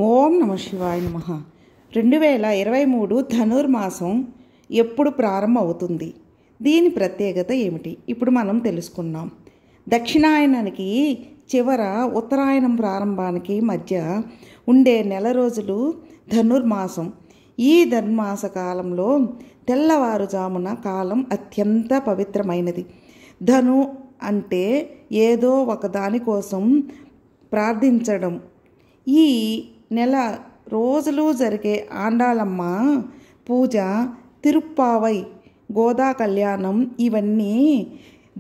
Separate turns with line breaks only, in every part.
ఓం నమ శివాయ నమః. 2023 ధనుర్మాసం ఎప్పుడు ప్రారంభం అవుతుంది? దీని ప్రత్యేకత ఏమిటి? ఇప్పుడు మనం తెలుసుకుందాం. దక్షిణాయనానికి చివర ఉత్తరాయణం ప్రారంభానికి మధ్య ఉండే నెల రోజులు ధనుర్మాసం. ఈ ధనుర్మాస కాలంలో తెల్లవారుజామున కాలం అత్యంత పవిత్రమైనది. ధను అంటే ఏదో ఒక దానికోసం ప్రార్థించడం. ఈ నెల రోజులు జరిగే ఆండాళమ్మ పూజ, తిరుప్పావై, గోదా కళ్యాణం ఇవన్నీ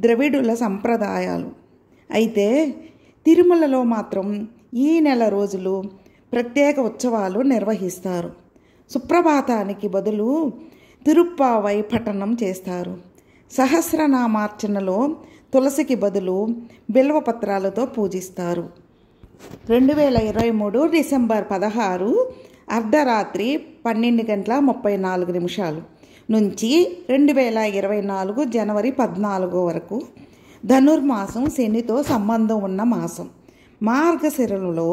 ద్రవిడుల సంప్రదాయాలు. అయితే తిరుమలలో మాత్రం ఈ నెల రోజులు ప్రత్యేక ఉత్సవాలు నిర్వహిస్తారు. సుప్రభాతానికి బదులు తిరుప్పావై పఠనం చేస్తారు. సహస్రనామార్చనలో తులసికి బదులు బిల్వపత్రాలతో పూజిస్తారు. 2023 డిసెంబర్ 16 అర్ధరాత్రి 12:34 నుంచి 2024 జనవరి 14 వరకు ధనుర్మాసం శనితో సంబంధం ఉన్న మాసం. మార్గశిరలో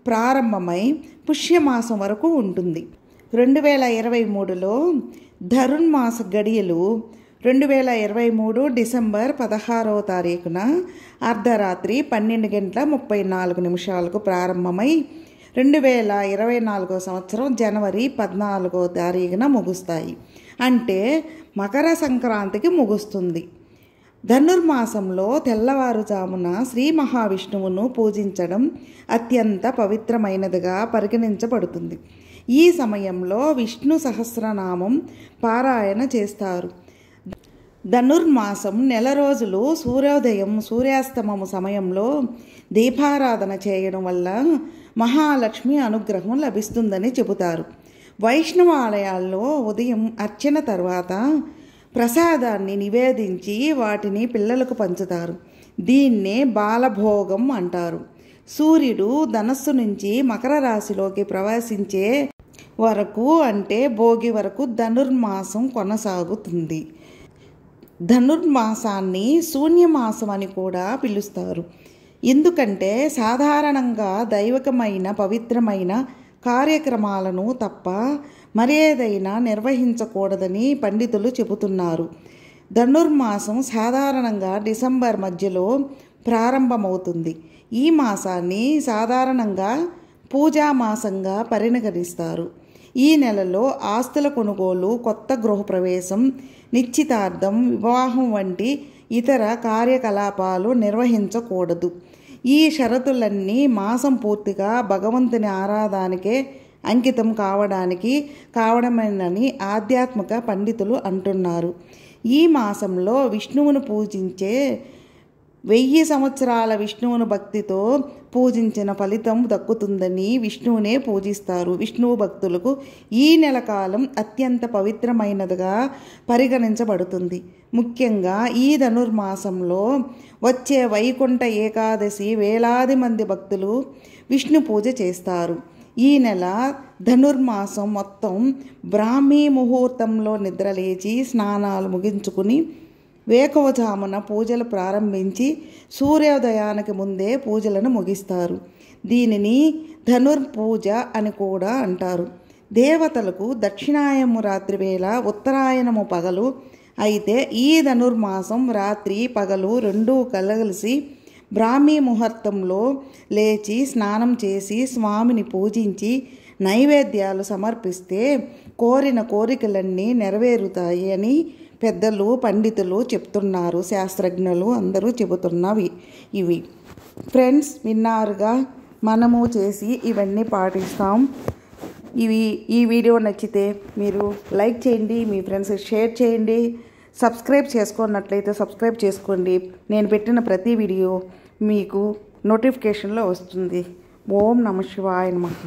ప్రారంభమై పుష్యమాసం వరకు ఉంటుంది. 2023లో ధనుర్మాస గడియలు 2023 డిసెంబర్ 16వ తారీఖున అర్ధరాత్రి 12:34 ప్రారంభమై 2024 సంవత్సరం జనవరి 14వ తారీఖున ముగుస్తాయి. అంటే మకర సంక్రాంతికి ముగుస్తుంది. ధనుర్మాసంలో తెల్లవారుజామున శ్రీ మహావిష్ణువును పూజించడం అత్యంత పవిత్రమైనదిగా పరిగణించబడుతుంది. ఈ సమయంలో విష్ణు సహస్రనామం పారాయణ చేస్తారు. ధనుర్మాసం నెల రోజులు సూర్యోదయం సూర్యాస్తమము సమయంలో దీపారాధన చేయడం వల్ల మహాలక్ష్మి అనుగ్రహం లభిస్తుందని చెబుతారు. వైష్ణవ ఆలయాల్లో ఉదయం అర్చన తర్వాత ప్రసాదాన్ని నివేదించి వాటిని పిల్లలకు పంచుతారు. దీన్నే బాలభోగం అంటారు. సూర్యుడు ధనస్సు నుంచి మకర రాశిలోకి ప్రవేశించే వరకు అంటే భోగి వరకు ధనుర్మాసం కొనసాగుతుంది. ధనుర్మాసాన్ని శూన్యమాసం అని కూడా పిలుస్తారు. ఎందుకంటే సాధారణంగా దైవికమైన పవిత్రమైన కార్యక్రమాలను తప్ప మరేదైనా నిర్వహించకూడదని పండితులు చెబుతున్నారు. ధనుర్మాసం సాధారణంగా డిసెంబర్ మధ్యలో ప్రారంభమవుతుంది. ఈ మాసాన్ని సాధారణంగా పూజామాసంగా పరిగణిస్తారు. ఈ నెలలో ఆస్తుల కొనుగోలు, కొత్త గృహప్రవేశం, నిశ్చితార్థం, వివాహం వంటి ఇతర కార్యకలాపాలు నిర్వహించకూడదు. ఈ షరతులన్నీ మాసం పూర్తిగా భగవంతుని ఆరాధనకే అంకితం కావడమేనని ఆధ్యాత్మిక పండితులు అంటున్నారు. ఈ మాసంలో విష్ణువును పూజించే 1000 సంవత్సరాల విష్ణువును భక్తితో పూజించిన ఫలితం దక్కుతుందని విష్ణువునే పూజిస్తారు. విష్ణువు భక్తులకు ఈ నెల కాలం అత్యంత పవిత్రమైనదిగా పరిగణించబడుతుంది. ముఖ్యంగా ఈ ధనుర్మాసంలో వచ్చే వైకుంఠ ఏకాదశి వేలాది మంది భక్తులు విష్ణు పూజ చేస్తారు. ఈ నెల ధనుర్మాసం మొత్తం బ్రాహ్మీ ముహూర్తంలో నిద్రలేచి స్నానాలు ముగించుకుని వేకువజామున పూజలు ప్రారంభించి సూర్యోదయానికి ముందే పూజలను ముగిస్తారు. దీనిని ధనుర్పూజ అని కూడా అంటారు. దేవతలకు దక్షిణాయనము రాత్రి వేళ, ఉత్తరాయణము పగలు. అయితే ఈ ధనుర్మాసం రాత్రి పగలు రెండూ కలగలిసి బ్రాహ్మీ ముహూర్తంలో లేచి స్నానం చేసి స్వామిని పూజించి నైవేద్యాలు సమర్పిస్తే కోరిన కోరికలన్నీ నెరవేరుతాయి అని పెద్దలు పండితులు చెప్తున్నారు. శాస్త్రజ్ఞులు అందరూ చెబుతున్నవి ఇవి. ఫ్రెండ్స్, విన్నారుగా, మనము చేసి ఇవన్నీ పాటిస్తాం. ఈ వీడియో నచ్చితే మీరు లైక్ చేయండి, మీ ఫ్రెండ్స్కి షేర్ చేయండి. సబ్స్క్రైబ్ చేసుకున్నట్లయితే సబ్స్క్రైబ్ చేసుకోండి. నేను పెట్టిన ప్రతి వీడియో మీకు నోటిఫికేషన్లో వస్తుంది. ఓం నమ శివాయ నమః.